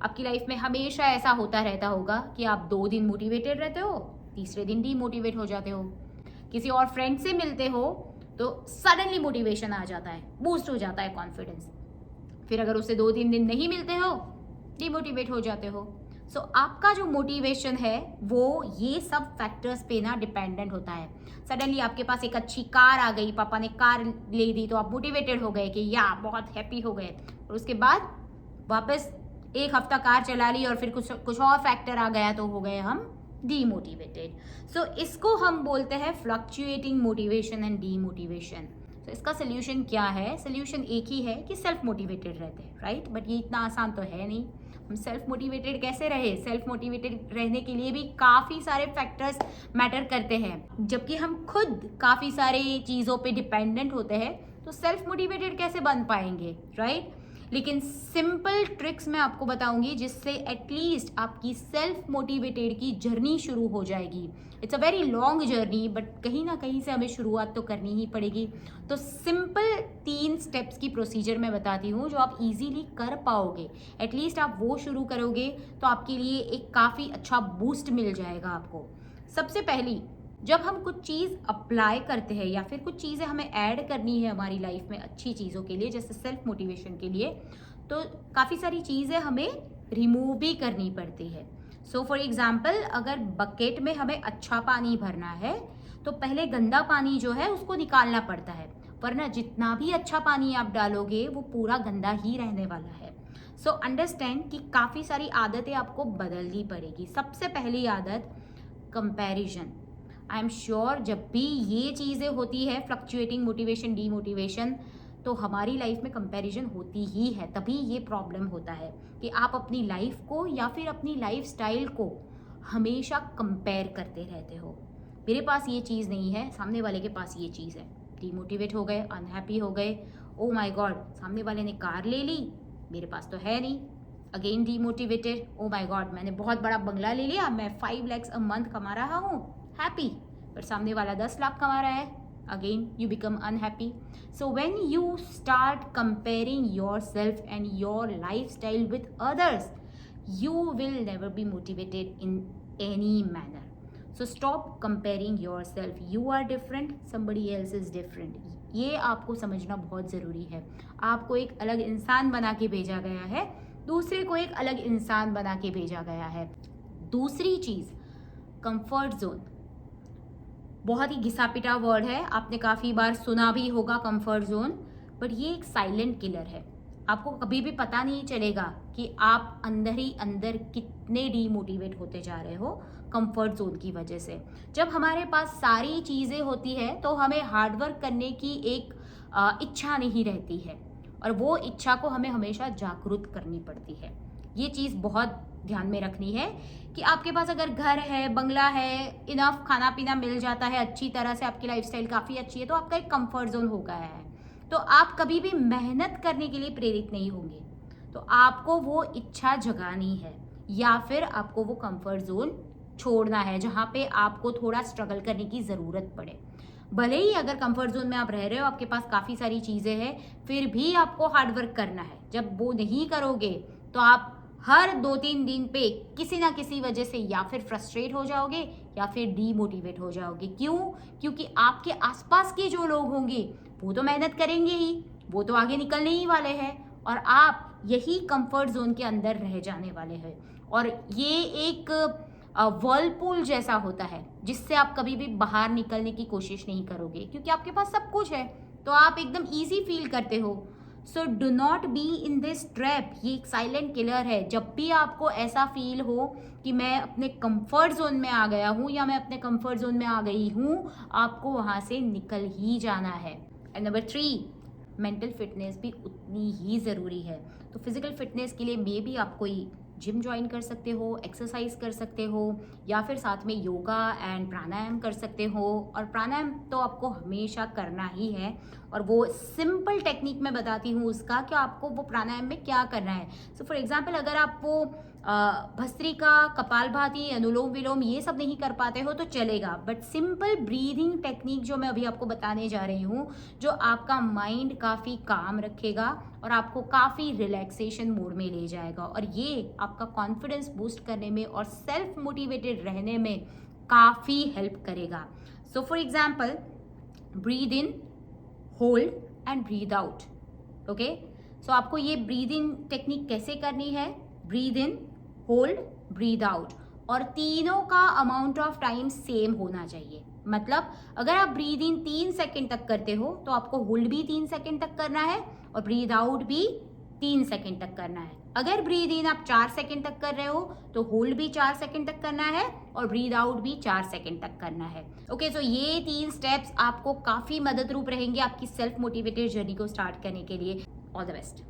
आपकी लाइफ में हमेशा ऐसा होता रहता होगा कि आप 2 दिन मोटिवेटेड रहते हो, तीसरे दिन डीमोटिवेट हो जाते हो। किसी और फ्रेंड से मिलते हो तो सडनली मोटिवेशन आ जाता है, बूस्ट हो जाता है कॉन्फिडेंस। फिर अगर उससे 2-3 दिन नहीं मिलते हो, डिमोटिवेट हो जाते हो। सो आपका जो मोटिवेशन है वो ये सब फैक्टर्स पे ना डिपेंडेंट होता है। सडनली आपके पास एक अच्छी कार आ गई, पापा ने कार ले दी तो आप मोटिवेटेड हो गए कि या बहुत हैप्पी हो गए, और उसके बाद वापस एक हफ्ता कार चला ली और फिर कुछ कुछ और फैक्टर आ गया तो हो गए हम डीमोटिवेटेड। सो इसको हम बोलते हैं फ्लक्चुएटिंग मोटिवेशन एंड डीमोटिवेशन। तो इसका सोल्यूशन क्या है? सोल्यूशन एक ही है कि सेल्फ मोटिवेटेड रहते हैं, राइट? बट ये इतना आसान तो है नहीं। हम सेल्फ मोटिवेटेड कैसे रहे? सेल्फ मोटिवेटेड रहने के लिए भी काफ़ी सारे फैक्टर्स मैटर करते हैं। जबकि हम खुद काफ़ी सारे चीज़ों पे डिपेंडेंट होते हैं तो सेल्फ मोटिवेटेड कैसे बन पाएंगे, राइट? लेकिन सिंपल ट्रिक्स मैं आपको बताऊंगी जिससे एटलीस्ट आपकी सेल्फ मोटिवेटेड की जर्नी शुरू हो जाएगी। It's a very long journey, but कहीं ना कहीं से हमें शुरुआत तो करनी ही पड़ेगी। तो सिंपल 3 स्टेप्स की प्रोसीजर मैं बताती हूँ जो आप इजीली कर पाओगे। एटलीस्ट आप वो शुरू करोगे तो आपके लिए एक काफ़ी अच्छा बूस्ट मिल जाएगा आपको। सबसे पहली, जब हम कुछ चीज़ अप्लाई करते हैं या फिर कुछ चीज़ें हमें ऐड करनी है हमारी लाइफ में अच्छी चीज़ों के लिए, जैसे सेल्फ मोटिवेशन के लिए, तो काफ़ी सारी चीज़ें हमें रिमूव भी करनी पड़ती है। सो फॉर एग्जाम्पल, अगर बकेट में हमें अच्छा पानी भरना है तो पहले गंदा पानी जो है उसको निकालना पड़ता है, वरना जितना भी अच्छा पानी आप डालोगे वो पूरा गंदा ही रहने वाला है। सो अंडरस्टैंड कि काफ़ी सारी आदतें आपको बदलनी पड़ेगी। सबसे पहली आदत, कंपैरिजन। आई एम श्योर जब भी ये चीज़ें होती है, फ्लक्चुएटिंग मोटिवेशन, डीमोटिवेशन, तो हमारी लाइफ में कंपैरिजन होती ही है। तभी ये प्रॉब्लम होता है कि आप अपनी लाइफ को या फिर अपनी लाइफ स्टाइल को हमेशा कंपेयर करते रहते हो। मेरे पास ये चीज़ नहीं है, सामने वाले के पास ये चीज़ है। डीमोटिवेट हो गए, अनहैप्पी हो गए, ओ माय गॉड सामने वाले ने कार ले ली, मेरे पास तो है नहीं। Again demotivated, oh my God मैंने बहुत बड़ा बंगला ले लिया, मैं 5 lakhs अ मंथ कमा रहा हूँ, हैप्पी, पर सामने वाला 10 लाख कमा रहा है, again you become unhappy. So when you start comparing your self and your life style with others, you will never be motivated in any manner. So stop comparing yourself. You are different, somebody else is different. ये आपको समझना बहुत ज़रूरी है। आपको एक अलग इंसान बना के भेजा गया है, दूसरे को एक अलग इंसान बना के भेजा गया है। दूसरी चीज़, कंफर्ट जोन। बहुत ही घिसा पिटा वर्ड है, आपने काफ़ी बार सुना भी होगा कंफर्ट जोन, बट ये एक साइलेंट किलर है। आपको कभी भी पता नहीं चलेगा कि आप अंदर ही अंदर कितने डीमोटिवेट होते जा रहे हो कंफर्ट जोन की वजह से। जब हमारे पास सारी चीज़ें होती है तो हमें हार्डवर्क करने की एक इच्छा नहीं रहती है, और वो इच्छा को हमें हमेशा जागरूक करनी पड़ती है। ये चीज़ बहुत ध्यान में रखनी है कि आपके पास अगर घर है, बंगला है, इनफ खाना पीना मिल जाता है, अच्छी तरह से आपकी लाइफस्टाइल काफ़ी अच्छी है, तो आपका एक कंफर्ट जोन हो गया है, तो आप कभी भी मेहनत करने के लिए प्रेरित नहीं होंगे। तो आपको वो इच्छा जगानी है या फिर आपको वो कंफर्ट जोन छोड़ना है जहाँ पे आपको थोड़ा स्ट्रगल करने की ज़रूरत पड़े। भले ही अगर कंफर्ट जोन में आप रह रहे हो, आपके पास काफ़ी सारी चीज़ें हैं, फिर भी आपको हार्डवर्क करना है। जब वो नहीं करोगे तो आप हर 2-3 दिन पे किसी ना किसी वजह से या फिर फ्रस्ट्रेट हो जाओगे या फिर डीमोटिवेट हो जाओगे। क्यों? क्योंकि आपके आसपास के जो लोग होंगे वो तो मेहनत करेंगे ही, वो तो आगे निकलने ही वाले हैं, और आप यही कंफर्ट जोन के अंदर रह जाने वाले हैं। और ये एक वर्लपूल जैसा होता है जिससे आप कभी भी बाहर निकलने की कोशिश नहीं करोगे, क्योंकि आपके पास सब कुछ है तो आप एकदम ईजी फील करते हो। So do not be in this trap. ये एक साइलेंट किलर है। जब भी आपको ऐसा फील हो कि मैं अपने कंफर्ट जोन में आ गया हूँ या मैं अपने कंफर्ट जोन में आ गई हूँ, आपको वहाँ से निकल ही जाना है। एंड नंबर 3, मेंटल फिटनेस भी उतनी ही ज़रूरी है। तो फिजिकल फिटनेस के लिए मे भी आप कोई जिम ज्वाइन कर सकते हो, एक्सरसाइज कर सकते हो, या फिर साथ में योगा एंड प्राणायाम कर सकते हो। और प्राणायाम तो आपको हमेशा करना ही है, और वो सिंपल टेक्निक मैं बताती हूँ उसका कि आपको वो प्राणायाम में क्या करना है। सो फॉर एग्जांपल, अगर आप वो भस्त्रिका, कपालभाति, अनुलोम विलोम ये सब नहीं कर पाते हो तो चलेगा, बट सिंपल ब्रीदिंग टेक्निक जो मैं अभी आपको बताने जा रही हूँ, जो आपका माइंड काफ़ी काम रखेगा और आपको काफ़ी रिलैक्सेशन मोड में ले जाएगा, और ये आपका कॉन्फिडेंस बूस्ट करने में और सेल्फ मोटिवेटेड रहने में काफ़ी हेल्प करेगा. So for example, breathe in, hold and breathe out. Okay, so आपको ये ब्रीदिंग टेक्निक कैसे करनी है? Breathe in, hold, breathe out, और तीनों का अमाउंट ऑफ टाइम सेम होना चाहिए. मतलब अगर आप ब्रीद इन 3 सेकेंड तक करते हो तो आपको होल्ड भी 3 सेकेंड तक करना है और ब्रीद आउट भी 3 सेकेंड तक करना है. अगर ब्रीद इन आप 4 सेकेंड तक कर रहे हो तो होल्ड भी 4 सेकेंड तक करना है और ब्रीद आउट भी 4 सेकेंड तक करना है. ओके, सो ये 3 स्टेप्स आपको काफ़ी मदद रूप रहेंगे आपकी सेल्फ मोटिवेटेड जर्नी को स्टार्ट करने के लिए. All the best.